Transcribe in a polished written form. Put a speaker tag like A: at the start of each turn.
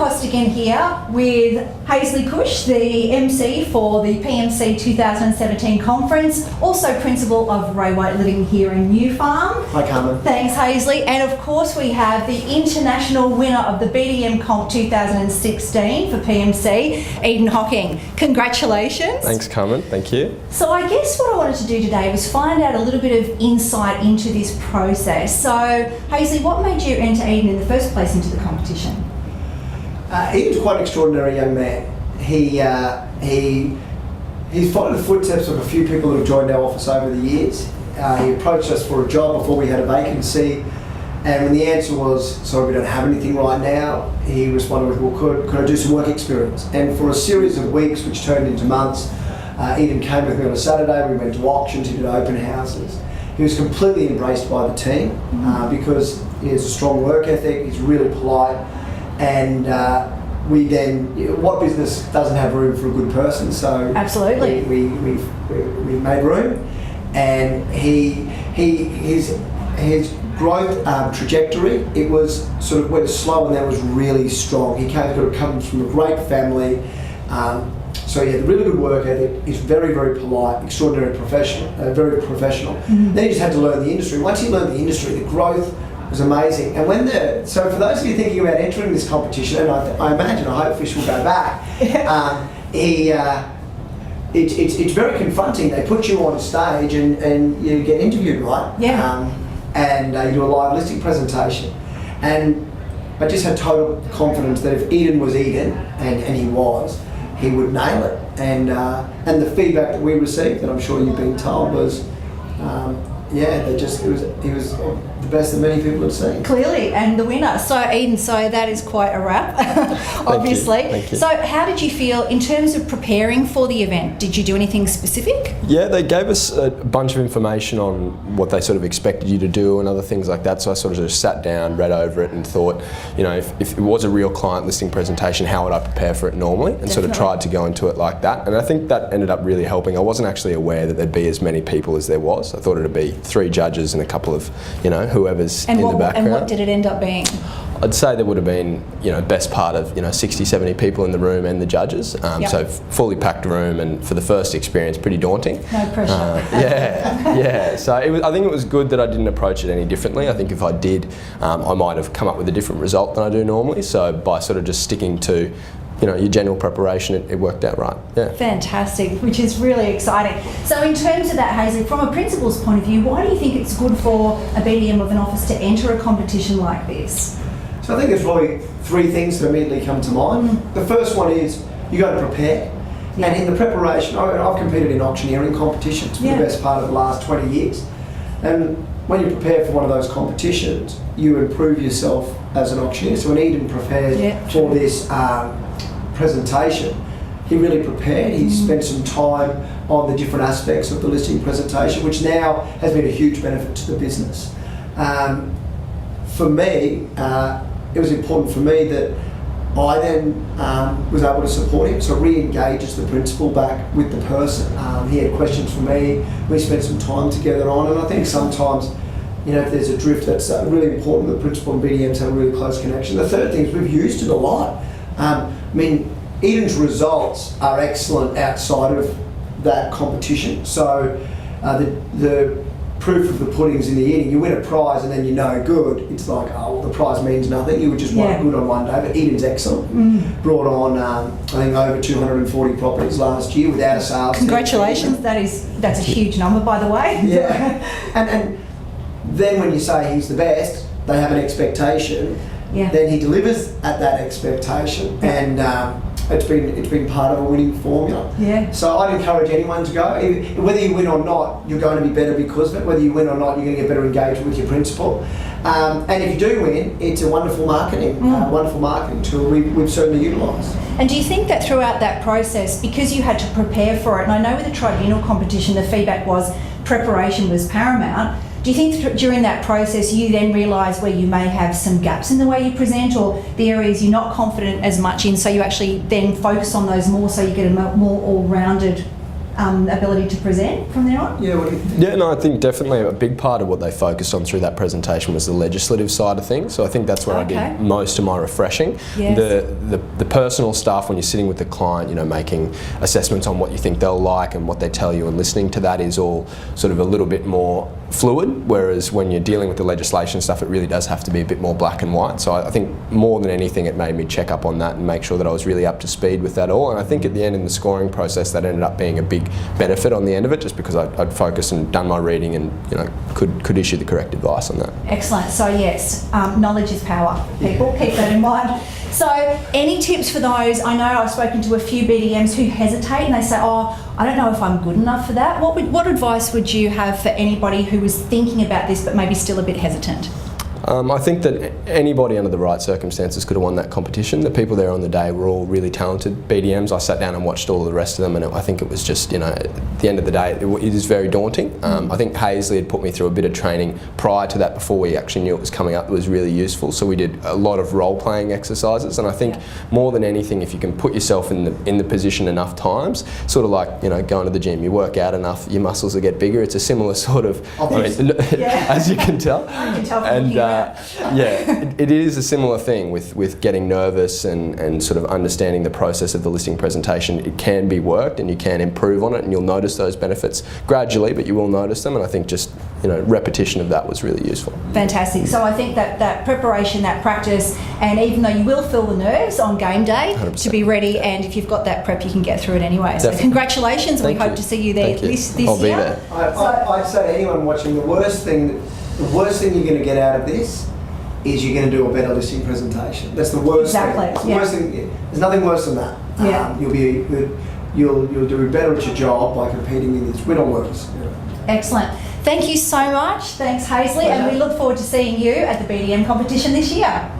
A: Costigan here with Haesley Cush, the MC for the PMC 2017 conference, also principal of Ray White Living here in New Farm.
B: Hi, Carmen.
A: Thanks, Haesley. And of course, we have the international winner of the BDM Comp 2016 for PMC, Eadan Hockings. Congratulations.
C: Thanks, Carmen. Thank you.
A: So I guess what I wanted to do today was find out a little bit of insight into this process. So, Haesley, what made you enter Eadan in the first place into the competition?
B: Eadan's quite an extraordinary young man. He's followed the footsteps of a few people that have joined our office over the years. He approached us for a job before we had a vacancy, and when the answer was, sorry, we don't have anything right now, he responded with, well, could I do some work experience? And for a series of weeks, which turned into months, Eadan came with me on a Saturday. We went to auctions, he did open houses. He was completely embraced by the team because he has a strong work ethic, he's really polite, and we then, what business doesn't have room for a good person? So
A: absolutely,
B: we made room, and his growth trajectory, it was sort of went slow and then was really strong. He comes from a great family. So he had a really good work ethic. He's very, very polite, extraordinary professional, very professional. Then he just had to learn the industry. Once he learned the industry, the growth was amazing. And so for those of you thinking about entering this competition, and I imagine, I hope Fish will go back, it's very confronting. They put you on stage and you get interviewed, right?
A: Yeah.
B: And you do a live listing presentation. And I just had total confidence that if Eadan was Eadan, and he was, he would nail it. And the feedback that we received, and I'm sure you've been told, was, he was the best that many people have seen.
A: Clearly, and the winner. So Eadan, so that is quite a wrap, obviously.
C: Thank you.
A: So how did you feel in terms of preparing for the event? Did you do anything specific?
C: Yeah, they gave us a bunch of information on what they sort of expected you to do and other things like that. So I sort of just sat down, read over it and thought, if it was a real client listing presentation, how would I prepare for it normally? And sort of tried to go into it like that. And I think that ended up really helping. I wasn't actually aware that there'd be as many people as there was. I thought it'd be 3 judges and a couple of, whoever's in the background.
A: And what did it end up being?
C: I'd say there would have been, best part of, 60, 70 people in the room and the judges. So fully packed room, and for the first experience, pretty daunting.
A: No pressure.
C: Yeah. So I think it was good that I didn't approach it any differently. I think if I did, I might have come up with a different result than I do normally. So by sort of just sticking to your general preparation, it worked out right. Yeah.
A: Fantastic, which is really exciting. So in terms of that, Haesley, from a principal's point of view, why do you think it's good for a BDM of an office to enter a competition like this?
B: So I think there's probably 3 things that immediately come to mind. The first one is you got to prepare. Yeah. And in the preparation, I've competed in auctioneering competitions for the best part of the last 20 years. And when you prepare for one of those competitions, you improve yourself as an auctioneer. So when Eadan prepared for this presentation, he really prepared. He spent some time on the different aspects of the listing presentation, which now has been a huge benefit to the business. For me, it was important for me that I then was able to support him, so re-engage as the principal back with the person. He had questions for me, we spent some time together on, and I think sometimes, if there's a drift, that's really important. The principal and BDMs have a really close connection. The third thing is we've used it a lot. Eadan's results are excellent outside of that competition. So the proof of the pudding's in the eating. You win a prize and then good. It's like, the prize means nothing. You were just good on one day, but Eadan's excellent. Brought on, I think, over 240 properties last year without a sales.
A: Congratulations, that's a huge number, by the way.
B: Yeah, and then when you say he's the best, they have an expectation. Yeah. Then he delivers at that expectation, and it's been part of a winning formula. Yeah. So I'd encourage anyone to go. Whether you win or not, you're going to be better because of it. Whether you win or not, you're going to get better engagement with your principal. And if you do win, it's a wonderful marketing tool we've certainly utilised.
A: And do you think that throughout that process, because you had to prepare for it, and I know with the tribunal competition, the feedback was preparation was paramount. Do you think during that process you then realise where you may have some gaps in the way you present, or the areas you're not confident as much in, so you actually then focus on those more so you get a more all-rounded ability to present from there on?
B: Yeah, what do you think?
C: Yeah, no, I think definitely a big part of what they focused on through that presentation was the legislative side of things. So I think that's where I did most of my refreshing.
A: Yes.
C: The personal stuff, when you're sitting with the client, you know, making assessments on what you think they'll like and what they tell you, and listening to that is all sort of a little bit more fluid, whereas when you're dealing with the legislation stuff, it really does have to be a bit more black and white. So I think more than anything, it made me check up on that and make sure that I was really up to speed with that all. And I think at the end in the scoring process, that ended up being a big benefit on the end of it, just because I'd focused and done my reading and, you know, could issue the correct advice on that.
A: Excellent. So yes, knowledge is power. People, keep that in mind. So any tips for those? I know I've spoken to a few BDMs who hesitate and they say, oh, I don't know if I'm good enough for that. What advice would you have for anybody who was thinking about this but maybe still a bit hesitant?
C: I think that anybody under the right circumstances could have won that competition. The people there on the day were all really talented BDMs. I sat down and watched all of the rest of them, and I think it was just, you know, at the end of the day, it is very daunting. I think Haesley had put me through a bit of training prior to that before we actually knew it was coming up. It was really useful. So we did a lot of role-playing exercises, and I think more than anything, if you can put yourself in the position enough times, sort of like, you know, going to the gym, you work out enough, your muscles will get bigger. It's a similar sort of, as you can tell.
A: I can tell from here.
C: It is a similar thing with getting nervous and sort of understanding the process of the listing presentation. It can be worked and you can improve on it, and you'll notice those benefits gradually, but you will notice them. And I think just, you know, repetition of that was really useful.
A: Fantastic. So I think that preparation, that practice, and even though you will feel the nerves on game day,
C: 100%.
A: To be ready, and if you've got that prep, you can get through it anyway. So
C: Definitely.
A: congratulations.
C: Thank
A: we hope
C: you.
A: to see you there
C: Thank you.
A: this
C: I'll be
A: year.
C: there.
B: I'd say to anyone watching, the worst thing you're going to get out of this is you're going to do a better listing presentation. That's the worst thing. It's the worst thing. There's nothing worse than that.
A: Yeah.
B: You'll do better at your job by competing in this. Win or lose.
A: Excellent. Thank you so much. Thanks, Haesley, and we look forward to seeing you at the BDM competition this year.